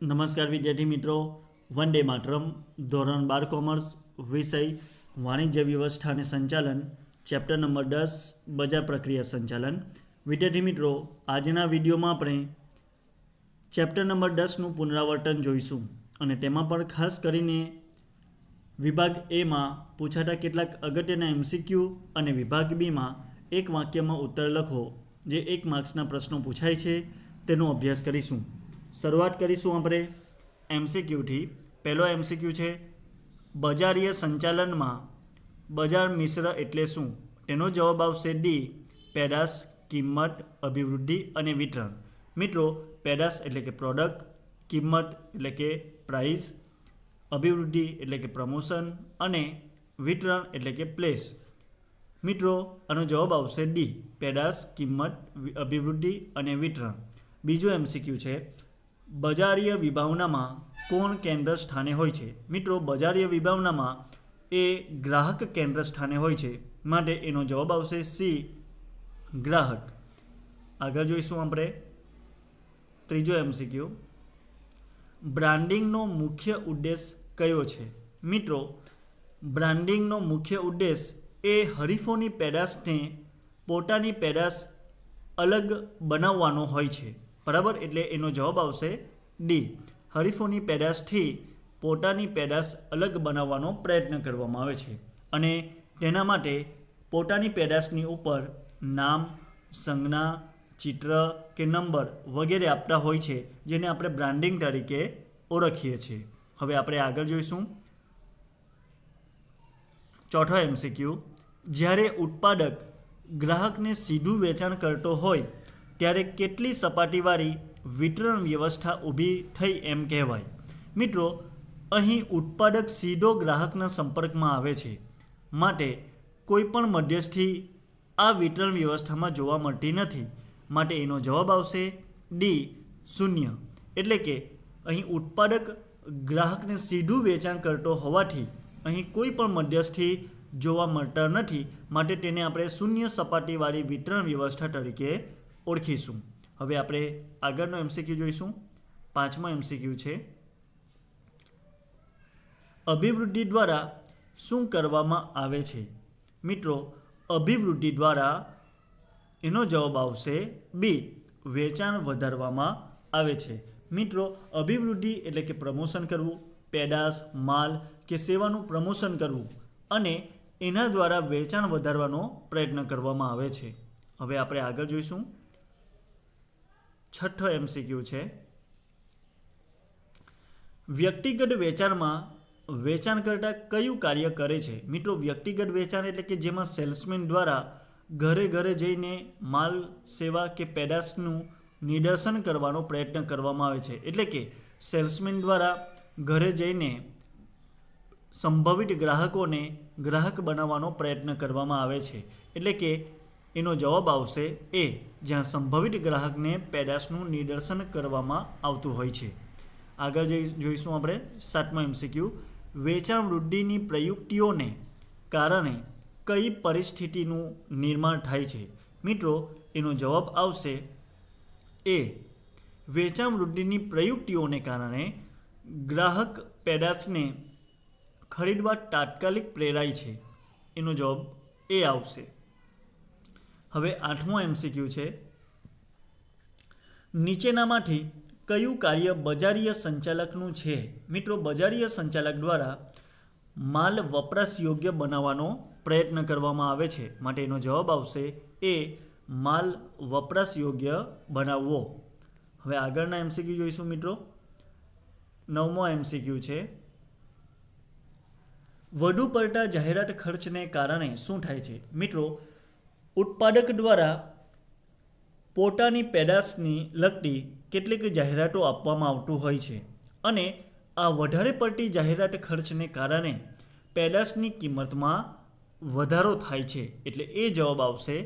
નમસ્કાર વિદ્યાર્થી મિત્રો, વંદે માતરમ ધોરણ 12 કોમર્સ વિષય વાણિજ્ય વ્યવસ્થા અને સંચાલન ચેપ્ટર નંબર 10 બજાર પ્રક્રિયા સંચાલન. વિદ્યાર્થી મિત્રો, આજના વિડીયોમાં આપણે ચેપ્ટર નંબર 10નું પુનરાવર્તન જોઈશું અને તેમાં પણ ખાસ કરીને વિભાગ એમાં પૂછાતા કેટલાક અગત્યના એમસીક્યુ અને વિભાગ બીમાં એક વાક્યમાં ઉત્તર લખો જે 1 માર્ક્સના પ્રશ્નો પૂછાય છે તેનો અભ્યાસ કરીશું. શરૂઆત કરીશું આપણે એમસીક્યુથી. પહેલો એમસીક્યુ છે, બજારીય સંચાલનમાં બજાર મિશ્ર એટલે શું? તેનો જવાબ આવશે ડી, પેદાશ, કિંમત, અભિવૃદ્ધિ અને વિતરણ. મિત્રો, પેદાશ એટલે કે પ્રોડક્ટ, કિંમત એટલે કે પ્રાઇસ, અભિવૃદ્ધિ એટલે કે પ્રમોશન અને વિતરણ એટલે કે પ્લેસ. મિત્રો, આનો જવાબ આવશે ડી, પેદાશ, કિંમત, અભિવૃદ્ધિ અને વિતરણ. બીજો એમસીક્યુ છે, બજારીય વિભાવનામાં કોણ કેન્દ્ર સ્થાને હોય છે? મિત્રો, બજારીય વિભાવનામાં એ ગ્રાહક કેન્દ્ર સ્થાને હોય છે, માટે એનો જવાબ આવશે સી, ગ્રાહક. આગળ જોઈશું આપણે ત્રીજો એમસીક્યુ, બ્રાન્ડિંગનો મુખ્ય ઉદ્દેશ કયો છે? મિત્રો, બ્રાન્ડિંગનો મુખ્ય ઉદ્દેશ એ હરીફોની પેદાશને પોતાની પેદાશ અલગ બનાવવાનો હોય છે. બરાબર, એટલે એનો જવાબ આવશે ડી, હરીફોની પેદાશથી પોતાની પેદાશ અલગ બનાવવાનો પ્રયત્ન કરવામાં આવે છે અને તેના માટે પોતાની પેદાશની ઉપર નામ, સંજ્ઞા, ચિત્ર કે નંબર વગેરે આપતા હોય છે, જેને આપણે બ્રાન્ડિંગ તરીકે ઓળખીએ છીએ. હવે આપણે આગળ જોઈશું ચોથો એમસીક્યુ, જ્યારે ઉત્પાદક ગ્રાહકને સીધું વેચાણ કરતો હોય ત્યારે કેટલી સપાટીવાળી વિતરણ વ્યવસ્થા ઊભી થઈ એમ કહેવાય? મિત્રો, અહીં ઉત્પાદક સીધો ગ્રાહકના સંપર્કમાં આવે છે, માટે કોઈપણ મધ્યસ્થી આ વિતરણ વ્યવસ્થામાં જોવા મળતી નથી, માટે એનો જવાબ આવશે ડી, 0. એટલે કે અહીં ઉત્પાદક ગ્રાહકને સીધું વેચાણ કરતો હોવાથી અહીં કોઈ પણ મધ્યસ્થી જોવા મળતા નથી, માટે તેને આપણે શૂન્ય સપાટીવાળી વિતરણ વ્યવસ્થા તરીકે ઓળખીશું. હવે આપણે આગળનો એમસીક્યુ જોઈશું. પાંચમો એમસીક્યુ છે, અભિવૃદ્ધિ દ્વારા શું કરવામાં આવે છે? મિત્રો, અભિવૃદ્ધિ દ્વારા એનો જવાબ આવશે બી, વેચાણ વધારવામાં આવે છે. મિત્રો, અભિવૃદ્ધિ એટલે કે પ્રમોશન કરવું, પેદાશ, માલ કે સેવાનું પ્રમોશન કરવું અને એના દ્વારા વેચાણ વધારવાનો પ્રયત્ન કરવામાં આવે છે. હવે આપણે આગળ જોઈશું છઠ્ઠો એમસીક્યુ છે, વ્યક્તિગત વેચાણમાં વેચાણકર્તા કયું કાર્ય કરે છે? મિત્રો, વ્યક્તિગત વેચાણ એટલે કે જેમાં સેલ્સમેન દ્વારા ઘરે ઘરે જઈને માલ, સેવા કે પેદાશનું નિદર્શન કરવાનો પ્રયત્ન કરવામાં આવે છે. એટલે કે સેલ્સમેન દ્વારા ઘરે જઈને સંભવિત ગ્રાહકોને ગ્રાહક બનાવવાનો પ્રયત્ન કરવામાં આવે છે. એટલે કે એનો જવાબ આવશે એ, જ્યાં સંભવિત ગ્રાહકને પેદાશનું નિદર્શન કરવામાં આવતું હોય છે. આગળ જોઈશું આપણે સાતમો એમસીક્યુ, વેચાણ વૃદ્ધિની પ્રયુક્તિઓને કારણે કઈ પરિસ્થિતિનું નિર્માણ થાય છે? મિત્રો, એનો જવાબ આવશે એ, વેચાણ વૃદ્ધિની પ્રયુક્તિઓને કારણે ગ્રાહક પેદાશને ખરીદવા તાત્કાલિક પ્રેરાય છે. એનો જવાબ એ આવશે. હવે આઠમો એમસીક્યુ છે, નીચેનામાંથી કયું કાર્ય બજારીય સંચાલકનું છે? મિત્રો, બજારીય સંચાલક દ્વારા માલ વપરાશ યોગ્ય બનાવવાનો પ્રયત્ન કરવામાં આવે છે, માટે એનો જવાબ આવશે એ, માલ વપરાશ યોગ્ય બનાવવો. હવે આગળના એમસીક્યુ જોઈશું મિત્રો. નવમો એમસીક્યુ છે, વધુ પડતા જાહેરાત ખર્ચને કારણે શું થાય છે? મિત્રો, ઉત્પાદક દ્વારા પોતાની પેદાશની લગતી કેટલીક જાહેરાતો આપવામાં આવતું હોય છે અને આ વધારે પડતી જાહેરાત ખર્ચને કારણે પેદાશની કિંમતમાં વધારો થાય છે. એટલે એ જવાબ આવશે,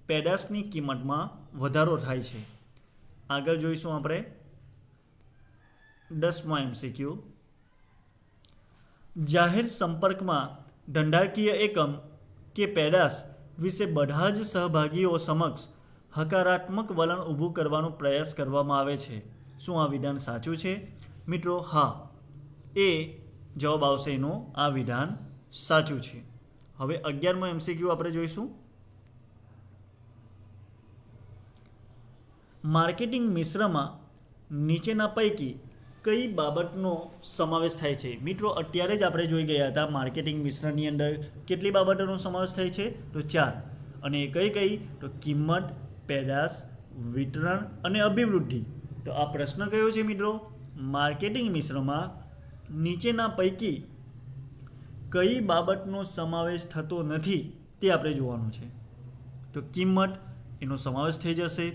પેદાશની કિંમતમાં વધારો થાય છે. આગળ જોઈશું આપણે 10મો એમસીક્યુ, જાહેર સંપર્કમાં ધંધાકીય એકમ કે પેદાશ વિશે બધા જ સહભાગીઓ સમક્ષ હકારાત્મક વલણ ઊભું કરવાનો પ્રયાસ કરવામાં આવે છે. શું આ વિધાન સાચું છે? મિત્રો હા, એ જવાબ આવશે એનું આ વિધાન સાચું છે. હવે 11મો MCQ આપણે જોઈશું. માર્કેટિંગ મિશ્રમાં નીચેના પૈકી કઈ બાબતનો સમાવેશ થાય છે? મિત્રો અત્યારે જ આપણે જોઈ ગયા હતા માર્કેટિંગ મિશ્રની અંદર કેટલી બાબતોનો સમાવેશ થાય છે? તો 4. અને કઈ કઈ? તો કિંમત, પેદાશ, વિતરણ અને અભિવૃદ્ધિ. તો આ પ્રશ્ન કયો છે મિત્રો? માર્કેટિંગ મિશ્રમાં નીચેના પૈકી કઈ બાબતનો સમાવેશ થતો નથી તે આપણે જોવાનું છે. તો કિંમત એનો સમાવેશ થઈ જશે,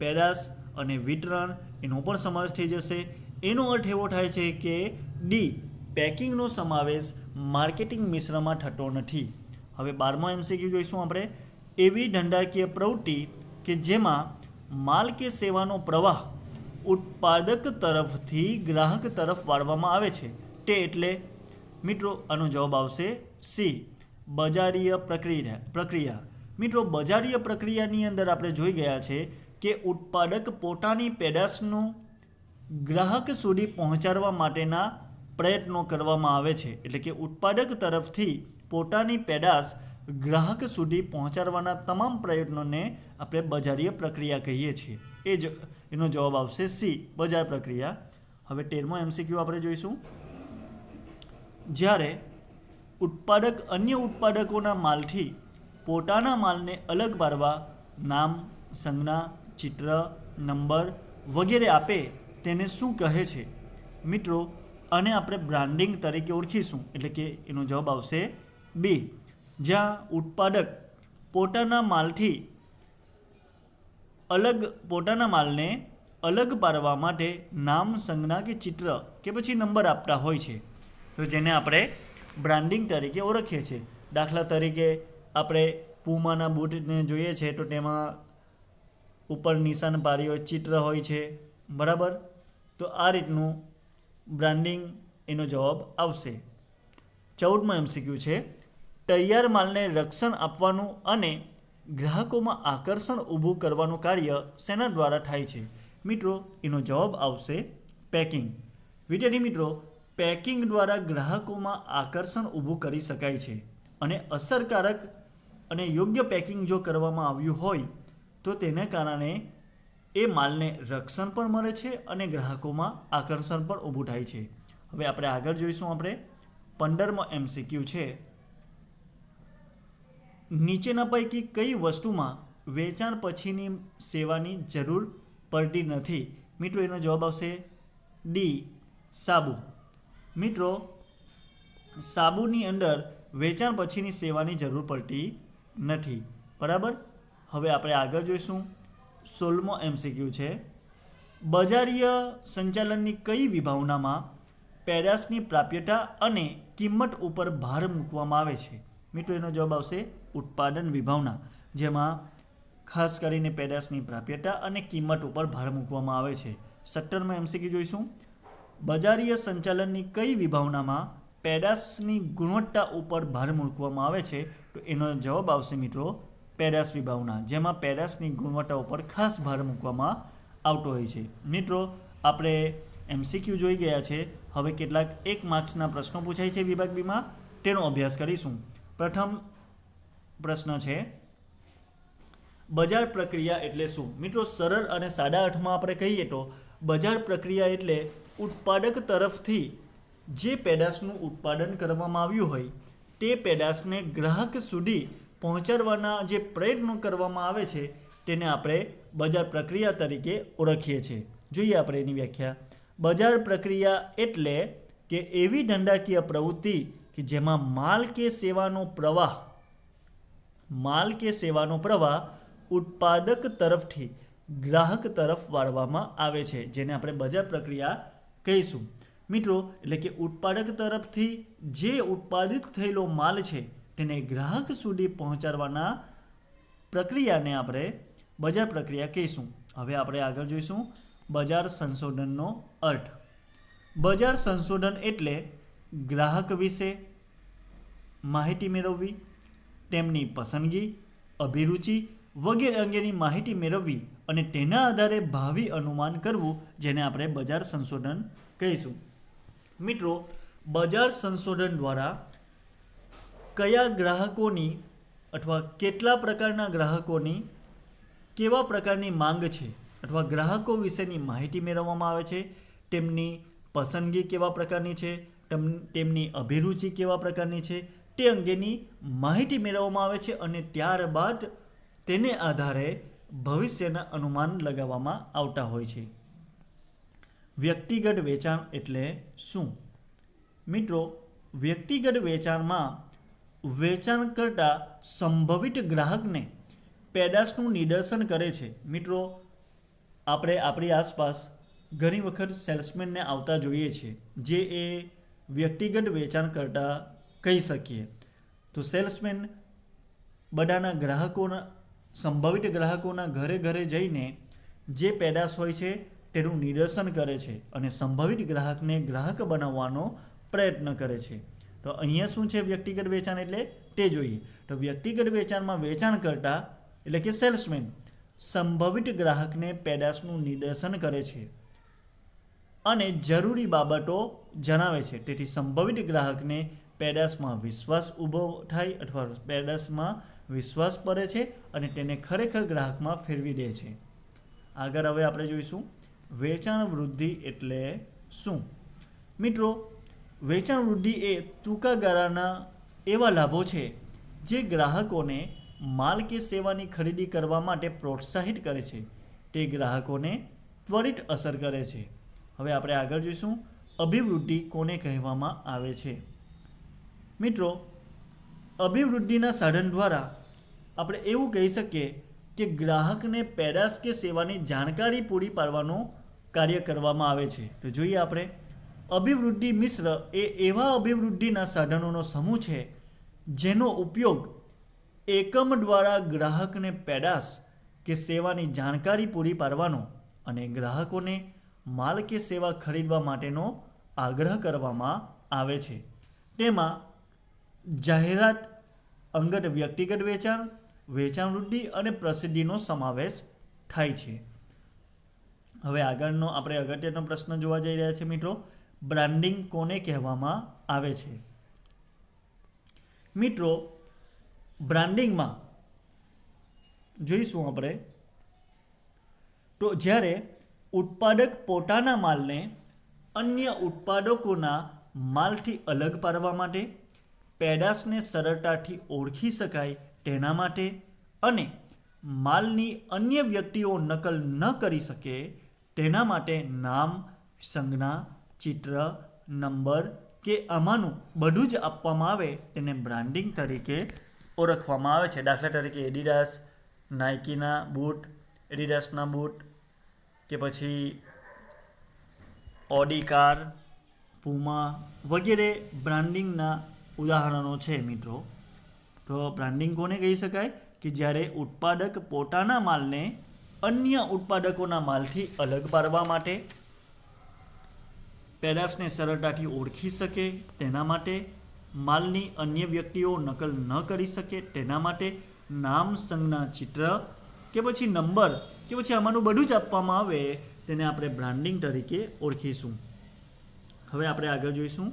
પેદાશ અને વિતરણ એનો પણ સમાવેશ થઈ જશે. એનો અર્થ એવો થાય છે કે ડી, પેકિંગનો સમાવેશ માર્કેટિંગ મિશ્રમાં થતો નથી. હવે 12મો MCQ જોઈશું આપણે. એવી ધંધાકીય પ્રવૃત્તિ કે જેમાં માલ કે સેવાનો પ્રવાહ ઉત્પાદક તરફથી ગ્રાહક તરફ વાળવામાં આવે છે તે એટલે? મિત્રો આનો જવાબ આવશે સી, બજારીય પ્રક્રિયા. મિત્રો બજારીય પ્રક્રિયાની અંદર આપણે જોઈ ગયા છે કે ઉત્પાદક પોતાની પેદાશનું ગ્રાહક સુધી પહોંચાડવા માટેના પ્રયત્નો કરવામાં આવે છે. એટલે કે ઉત્પાદક તરફથી પોતાની પેદાશ ગ્રાહક સુધી પહોંચાડવાના તમામ પ્રયત્નોને આપણે બજારીય પ્રક્રિયા કહીએ છીએ. એનો જવાબ આવશે સી, બજાર પ્રક્રિયા. હવે 13મો MCQ આપણે જોઈશું. જ્યારે ઉત્પાદક અન્ય ઉત્પાદકોના માલથી પોતાના માલને અલગ પાડવા નામ, સંજ્ઞા, ચિત્ર, નંબર વગેરે આપે તેને શું કહે છે? મિત્રો આને આપણે બ્રાન્ડિંગ તરીકે ઓળખીશું. એટલે કે એનો જવાબ આવશે બી, જ્યાં ઉત્પાદક પોતાના માલને અલગ પાડવા માટે નામ, સંજ્ઞા કે ચિત્ર કે પછી નંબર આપતા હોય છે. તો જેને આપણે બ્રાન્ડિંગ તરીકે ઓળખીએ છીએ. દાખલા તરીકે આપણે પૂમાના બૂટને જોઈએ છે તો તેમાં ઉપર નિશાન પાડી હોય, ચિત્ર હોય છે, બરાબર? તો આ રીતનું બ્રાન્ડિંગ એનો જવાબ આવશે. 14મો MCQ છે. તૈયાર માલને રક્ષણ આપવાનું અને ગ્રાહકોમાં આકર્ષણ ઊભું કરવાનું કાર્ય શેના દ્વારા થાય છે? મિત્રો એનો જવાબ આવશે પેકિંગ. વિદ્યાર્થી મિત્રો, પેકિંગ દ્વારા ગ્રાહકોમાં આકર્ષણ ઊભું કરી શકાય છે. અને અસરકારક અને યોગ્ય પેકિંગ જો કરવામાં આવ્યું હોય તો તેને કારણે એ માલને રક્ષણ પણ મળે છે અને ગ્રાહકોમાં આકર્ષણ પણ ઊભું થાય છે. હવે આપણે આગળ જોઈશું. આપણે 15મો MCQ છે. નીચેના પૈકી કઈ વસ્તુમાં વેચાણ પછીની સેવાની જરૂર પડતી નથી? મિત્રો એનો જવાબ આવશે ડી, સાબુ. મિત્રો સાબુની અંદર વેચાણ પછીની સેવાની જરૂર પડતી નથી, બરાબર? હવે આપણે આગળ જોઈશું. 16મો MCQ છે. બજારીય સંચાલનની કઈ વિભાવનામાં પેદાશની પ્રાપ્યતા અને કિંમત ઉપર ભાર મૂકવામાં આવે છે? મિત્રો એનો જવાબ આવશે ઉત્પાદન વિભાવના, જેમાં ખાસ કરીને પેદાશની પ્રાપ્યતા અને કિંમત ઉપર ભાર મૂકવામાં આવે છે. 17મો MCQ જોઈશું. બજારીય સંચાલનની કઈ વિભાવનામાં પેદાશની ગુણવત્તા ઉપર ભાર મૂકવામાં આવે છે? તો એનો જવાબ આવશે મિત્રો પેદાશ વિભાવના, જેમાં પેદાશની ગુણવત્તા ઉપર ખાસ ભાર મૂકવામાં આવતો હોય છે. મિત્રો આપણે MCQ જોઈ ગયા છે. હવે કેટલાક 1 માર્ક્સના પ્રશ્નો પૂછાય છે વિભાગ બીમાં, તેનો અભ્યાસ કરીશું. પ્રથમ પ્રશ્ન છે, બજાર પ્રક્રિયા એટલે શું? મિત્રો સરળ અને સાદા અર્થમાં આપણે કહીએ તો બજાર પ્રક્રિયા એટલે ઉત્પાદક તરફથી જે પેદાશનું ઉત્પાદન કરવામાં આવ્યું હોય તે પેદાશને ગ્રાહક સુધી પહોંચાડવાના જે પ્રયત્નો કરવામાં આવે છે તેને આપણે બજાર પ્રક્રિયા તરીકે ઓળખીએ છીએ. જોઈએ આપણે એની વ્યાખ્યા. બજાર પ્રક્રિયા એટલે કે એવી ધંધાકીય પ્રવૃત્તિ કે જેમાં માલ કે સેવાનો પ્રવાહ ઉત્પાદક તરફથી ગ્રાહક તરફ વાળવામાં આવે છે, જેને આપણે બજાર પ્રક્રિયા કહીશું. મિત્રો એટલે કે ઉત્પાદક તરફથી જે ઉત્પાદિત થયેલો માલ છે તેને ગ્રાહક સુધી પહોંચાડવાના પ્રક્રિયાને આપણે બજાર પ્રક્રિયા કહીશું. હવે આપણે આગળ જોઈશું બજાર સંશોધનનો અર્થ. બજાર સંશોધન એટલે ગ્રાહક વિશે માહિતી મેળવવી, તેમની પસંદગી, અભિરુચિ વગેરે અંગેની માહિતી મેળવવી અને તેના આધારે ભાવિ અનુમાન કરવું, જેને આપણે બજાર સંશોધન કહીશું. મિત્રો, બજાર સંશોધન દ્વારા કયા ગ્રાહકોની અથવા કેટલા પ્રકારના ગ્રાહકોની કેવા પ્રકારની માંગ છે અથવા ગ્રાહકો વિશેની માહિતી મેળવવામાં આવે છે, તેમની પસંદગી કેવા પ્રકારની છે, તેમની અભિરુચિ કેવા પ્રકારની છે, તે અંગેની માહિતી મેળવવામાં આવે છે અને ત્યારબાદ તેને આધારે ભવિષ્યના અનુમાન લગાવવામાં આવતા હોય છે. વ્યક્તિગત વેચાણ એટલે શું? મિત્રો, વ્યક્તિગત વેચાણમાં વેચાણ કરતા સંભવિત ગ્રાહકને પેદાશનું નિદર્શન કરે છે. મિત્રો, આપણે આપણી આસપાસ ઘણી વખત સેલ્સમેનને આવતા જોઈએ છીએ, જે એ વ્યક્તિગત વેચાણ કરતા કહી શકીએ. તો સેલ્સમેન બધાના ગ્રાહકોના સંભવિત ગ્રાહકોના ઘરે ઘરે જઈને જે પેદાશ હોય છે તેનું નિદર્શન કરે છે અને સંભવિત ગ્રાહકને ગ્રાહક બનાવવાનો પ્રયત્ન કરે છે. તો અહીંયા શું છે વ્યક્તિગત વેચાણ એટલે તે જોઈએ. તો વ્યક્તિગત વેચાણમાં વેચાણ કરતા એટલે કે સેલ્સમેન સંભવિત ગ્રાહકને પેદાશનું નિદર્શન કરે છે અને જરૂરી બાબતો જણાવે છે. તેથી સંભવિત ગ્રાહકને પેદાશમાં વિશ્વાસ ઊભો થાય અથવા પેદાશમાં વિશ્વાસ પડે છે અને તેને ખરેખર ગ્રાહકમાં ફેરવી દે છે. આગળ હવે આપણે જોઈશું વેચાણ વૃદ્ધિ એટલે શું? મિત્રો, વેચાણ વૃદ્ધિ એ ટૂંકા ગાળાના એવા લાભો છે જે ગ્રાહકોને માલ કે સેવાની ખરીદી કરવા માટે પ્રોત્સાહિત કરે છે. તે ગ્રાહકોને ત્વરિત અસર કરે છે. હવે આપણે આગળ જોઈશું અભિવૃદ્ધિ કોને કહેવામાં આવે છે. મિત્રો, અભિવૃદ્ધિના સાધન દ્વારા આપણે એવું કહી શકીએ કે ગ્રાહકને પેદાશ કે સેવાની જાણકારી પૂરી પાડવાનું કાર્ય કરવામાં આવે છે. તો જોઈએ આપણે અભિવૃદ્ધિ મિશ્ર એ એવા અભિવૃદ્ધિના સાધનોનો સમૂહ છે જેનો ઉપયોગ એકમ દ્વારા ગ્રાહકને પેદાશ કે સેવાની જાણકારી પૂરી પાડવાનો અને ગ્રાહકોને માલ કે સેવા ખરીદવા માટેનો આગ્રહ કરવામાં આવે છે. તેમાં જાહેરાત, અંગત વ્યક્તિગત વેચાણ, વેચાણ વૃદ્ધિ અને પ્રસિદ્ધિનો સમાવેશ થાય છે. હવે આગળનો આપણે અગત્યનો પ્રશ્ન જોવા જઈ રહ્યા છીએ. મિત્રો, બ્રાન્ડિંગ કોને કહેવામાં આવે છે? મિત્રો, બ્રાન્ડિંગમાં જોઈશું આપણે તો જ્યારે ઉત્પાદક પોતાના માલને અન્ય ઉત્પાદકોના માલથી અલગ પાડવા માટે, પેદાશને સરળતાથી ઓળખી શકાય તેના માટે અને માલની અન્ય વ્યક્તિઓ નકલ ન કરી શકે તેના માટે નામ, સંજ્ઞા, ચિત્ર, નંબર કે આમાંનું બધું જ આપવામાં આવે તેને બ્રાન્ડિંગ તરીકે ઓળખવામાં આવે છે. દાખલા તરીકે એડિડાસ, નાઇકીના બૂટ, એડિડાસના બૂટ કે પછી ઓડી કાર, પુમા વગેરે બ્રાન્ડિંગના ઉદાહરણો છે. મિત્રો, તો બ્રાન્ડિંગ કોને કહી શકાય કે જ્યારે ઉત્પાદક પોતાના માલને અન્ય ઉત્પાદકોના માલથી અલગ પાડવા માટે, પેદાશને સરળતાથી ઓળખી શકે તેના માટે, માલની અન્ય વ્યક્તિઓ નકલ ન કરી શકે તેના માટે, નામ, સંજ્ઞા, ચિત્ર કે પછી નંબર કે પછી આમાંનું બધું જ આપવામાં આવે તેને આપણે બ્રાન્ડિંગ તરીકે ઓળખીશું. હવે આપણે આગળ જોઈશું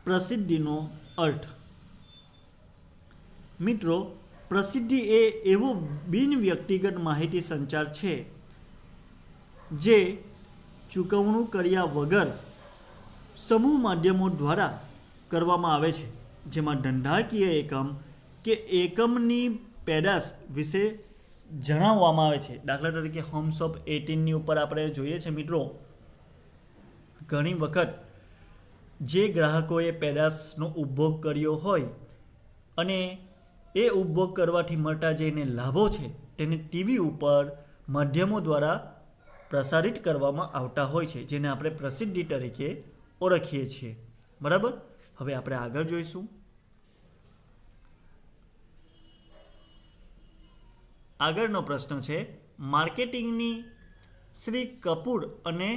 પ્રસિદ્ધિનો અર્થ. મિત્રો, પ્રસિદ્ધિ એ એવો બિન વ્યક્તિગત માહિતી સંચાર છે જે ચૂકવણું કર્યા વગર સમૂહ માધ્યમો દ્વારા કરવામાં આવે છે, જેમાં ધંધાકીય એકમ કે એકમની પેદાશ વિશે જણાવવામાં આવે છે. દાખલા તરીકે હોમ્સ ઓફ 18ની ઉપર આપણે જોઈએ છે. મિત્રો, ઘણી વખત જે ગ્રાહકોએ પેદાશનો ઉપભોગ કર્યો હોય અને એ ઉપભોગ કરવાથી મળતા જે એને લાભો છે તેને ટીવી ઉપર માધ્યમો દ્વારા પ્રસારિત કરવામાં આવતા હોય છે, જેને આપણે પ્રસિદ્ધિ તરીકે ઓળખીએ છીએ. બરાબર. હવે આપણે આગળ જોઈશું આગળનો પ્રશ્ન છે માર્કેટિંગની શ્રી કપૂર અને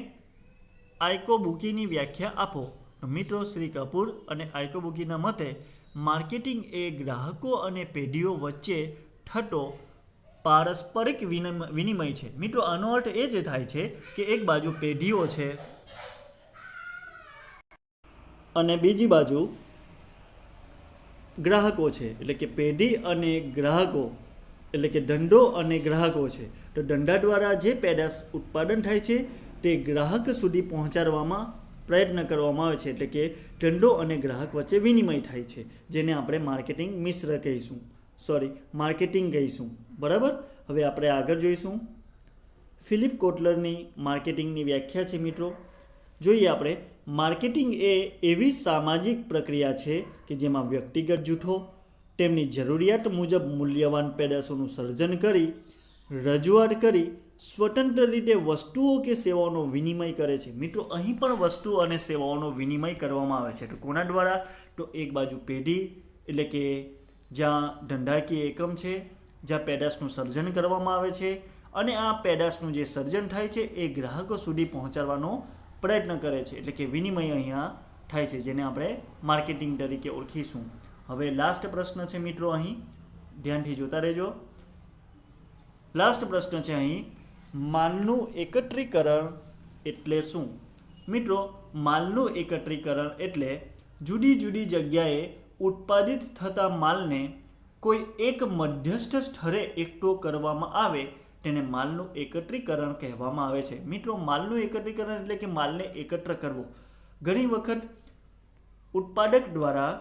આઇકોબુકીની વ્યાખ્યા આપો. મિત્રો, શ્રી કપૂર અને આઇકોબુકીના મતે માર્કેટિંગ એ ગ્રાહકો અને પેઢીઓ વચ્ચે થતો પારસ્પરિક વિનિમય છે. મિત્રો આનો અર્થ એ જ થાય છે કે એક બાજુ પેઢીઓ છે અને બીજી બાજુ ગ્રાહકો છે. એટલે કે પેઢી અને ગ્રાહકો, એટલે કે ધંધો અને ગ્રાહકો છે. તો ધંધા દ્વારા જે પેદાશ ઉત્પાદન થાય છે તે ગ્રાહક સુધી પહોંચાડવામાં પ્રયત્ન કરવામાં આવે છે. એટલે કે ધંધો અને ગ્રાહક વચ્ચે વિનિમય થાય છે, જેને આપણે માર્કેટિંગ મિશ્ર કહીશું, માર્કેટિંગ કહીશું. બરાબર. હવે આપણે આગળ જોઈશું. ફિલિપ કોટલરની માર્કેટિંગની વ્યાખ્યા છે મિત્રો. જોઈએ આપણે. માર્કેટિંગ એ એવી સામાજિક પ્રક્રિયા છે કે જેમાં વ્યક્તિગત જૂથો તેમની જરૂરિયાત મુજબ મૂલ્યવાન પેદાશોનું સર્જન કરી, રજૂઆત કરી, સ્વતંત્ર રીતે વસ્તુઓ કે સેવાઓનો વિનિમય કરે છે. મિત્રો અહીં પણ વસ્તુ અને સેવાઓનો વિનિમય કરવામાં આવે છે. તો કોના દ્વારા? તો એક બાજુ પેઢી, એટલે કે જ્યાં ધંધાકીય એકમ છે, જ્યાં પેદાશનું સર્જન કરવામાં આવે છે, અને આ પેદાશનું જે સર્જન થાય છે એ ગ્રાહકો સુધી પહોંચાડવાનો પ્રયત્ન કરે છે. એટલે કે વિનિમય અહીંયા થાય છે, જેને આપણે માર્કેટિંગ તરીકે ઓળખીશું. હવે લાસ્ટ પ્રશ્ન છે મિત્રો, અહીં ધ્યાનથી જોતા રહેજો. લાસ્ટ પ્રશ્ન છે અહીં, માલનું એકત્રીકરણ એટલે શું? મિત્રો માલનું એકત્રીકરણ એટલે જુદી જુદી જગ્યાએ ઉત્પાદિત થતા માલને કોઈ એક મધ્યસ્થ સ્થળે એકઠો કરવામાં આવે તેને માલનું એકત્રીકરણ કહેવામાં આવે છે. મિત્રો માલનું એકત્રીકરણ એટલે કે માલને એકત્ર કરવો. ઘણી વખત ઉત્પાદક દ્વારા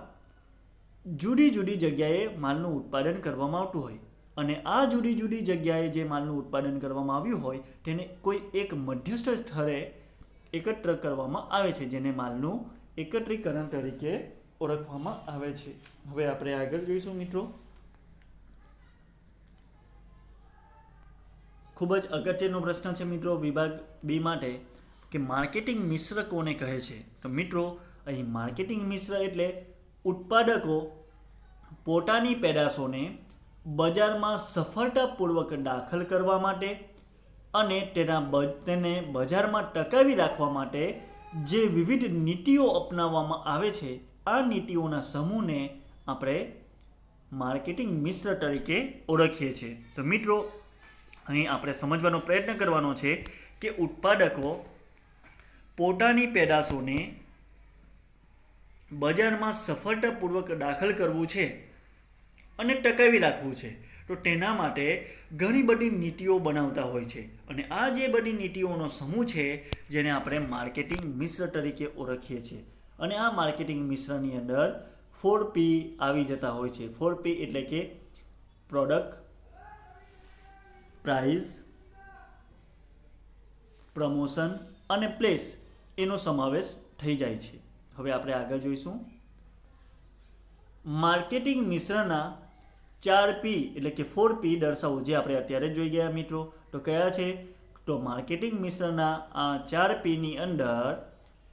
જુદી જુદી જગ્યાએ માલનું ઉત્પાદન કરવામાં આવતું હોય, અને આ જુદી જુદી જગ્યાએ જે માલનું ઉત્પાદન કરવામાં આવ્યું હોય તેને કોઈ એક મધ્યસ્થ સ્થળે એકત્ર કરવામાં આવે છે, જેને માલનું એકત્રીકરણ તરીકે ઓળખવામાં આવે છે. હવે આપણે આગળ જોઈશું મિત્રો. ખૂબ જ અગત્યનો પ્રશ્ન છે મિત્રો વિભાગ બી માટે, કે માર્કેટિંગ મિશ્ર કોને કહે છે? તો મિત્રો અહીં માર્કેટિંગ મિશ્ર એટલે ઉત્પાદકો પોતાની પેદાશોને બજારમાં સફળતાપૂર્વક દાખલ કરવા માટે અને તેને બજારમાં ટકાવી રાખવા માટે જે વિવિધ નીતિઓ અપનાવવામાં આવે છે, આ નીતિઓના સમૂહને આપણે માર્કેટિંગ મિશ્ર તરીકે ઓળખીએ છીએ. તો મિત્રો અહીં આપણે સમજવાનો પ્રયત્ન કરવાનો છે કે ઉત્પાદકો પોતાની પેદાશોને બજારમાં સફળતાપૂર્વક દાખલ કરવું છે અને ટકાવી રાખવું છે, તો તેના માટે ઘણી બધી નીતિઓ બનાવતા હોય છે. અને આ જે બધી નીતિઓનો સમૂહ છે જેને આપણે માર્કેટિંગ મિશ્ર તરીકે ઓળખીએ છીએ. અને આ માર્કેટિંગ મિશ્રની અંદર 4P આવી જતા હોય છે. 4P એટલે કે પ્રોડક્ટ, પ્રાઇસ, પ્રમોશન અને પ્લેસ, એનો સમાવેશ થઈ જાય છે. હવે આપણે આગળ જોઈશું. માર્કેટિંગ મિશ્રના 4P એટલે કે 4P દર્શાવો, જે આપણે અત્યારે જોઈ ગયા મિત્રો. તો કયા છે? તો માર્કેટિંગ મિશ્રના આ 4Pની અંદર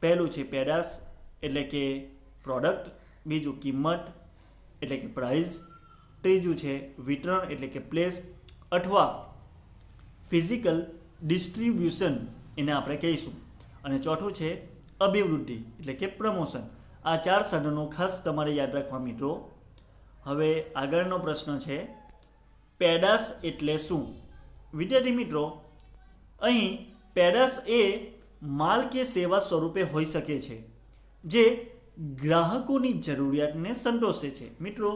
પહેલું છે પેદાશ એટલે કે પ્રોડક્ટ, બીજું કિંમત એટલે કે પ્રાઇસ, ત્રીજું છે વિતરણ એટલે કે પ્લેસ અથવા ફિઝિકલ ડિસ્ટ્રીબ્યુશન, એને આપણે કહીશું, અને ચોથું છે અભિવૃદ્ધિ એટલે કે પ્રમોશન. આ 4 સાધનો ખાસ તમારે યાદ રાખવા મિત્રો. હવે આગળનો પ્રશ્ન છે, પેદાશ એટલે શું? વિદ્યાર્થી મિત્રો, અહીં પેદાશ એ માલ કે સેવા સ્વરૂપે હોઈ શકે છે જે ગ્રાહકોની જરૂરિયાતને સંતોષે છે. મિત્રો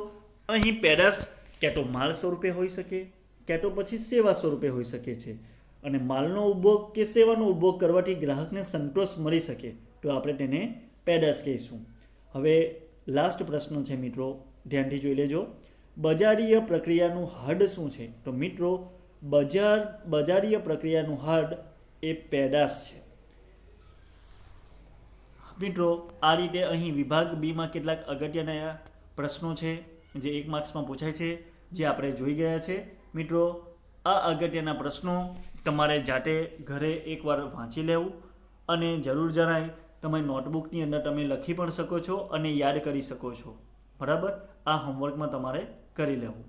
અહીં પેદાશ ક્યાં તો માલ સ્વરૂપે હોઈ શકે, ક્યાં તો પછી સેવા સ્વરૂપે હોઈ શકે છે. અને માલનો ઉપભોગ કે સેવાનો ઉપભોગ કરવાથી ગ્રાહકને સંતોષ મળી શકે તો આપણે તેને પેદાશ કહીશું. હવે લાસ્ટ પ્રશ્ન છે મિત્રો, ધ્યાનથી જોઈ લેજો. બજારીય પ્રક્રિયાનું હાર્ડ શું છે? તો મિત્રો બજારીય પ્રક્રિયાનું હાર્ડ એ પેદાશ છે. મિત્રો આ રીતે અહીં વિભાગ બીમાં કેટલાક અગત્યના પ્રશ્નો છે જે 1 માર્ક્સમાં પૂછાય છે, જે આપણે જોઈ ગયા છે. મિત્રો આ અગત્યના પ્રશ્નો તમારે જાતે ઘરે એકવાર વાંચી લેવું, અને જરૂર જણાય તમારી નોટબુકની અંદર તમે લખી પણ શકો છો અને યાદ કરી શકો છો. બરાબર, આ હોમવર્કમાં તમારે કરી લેવું.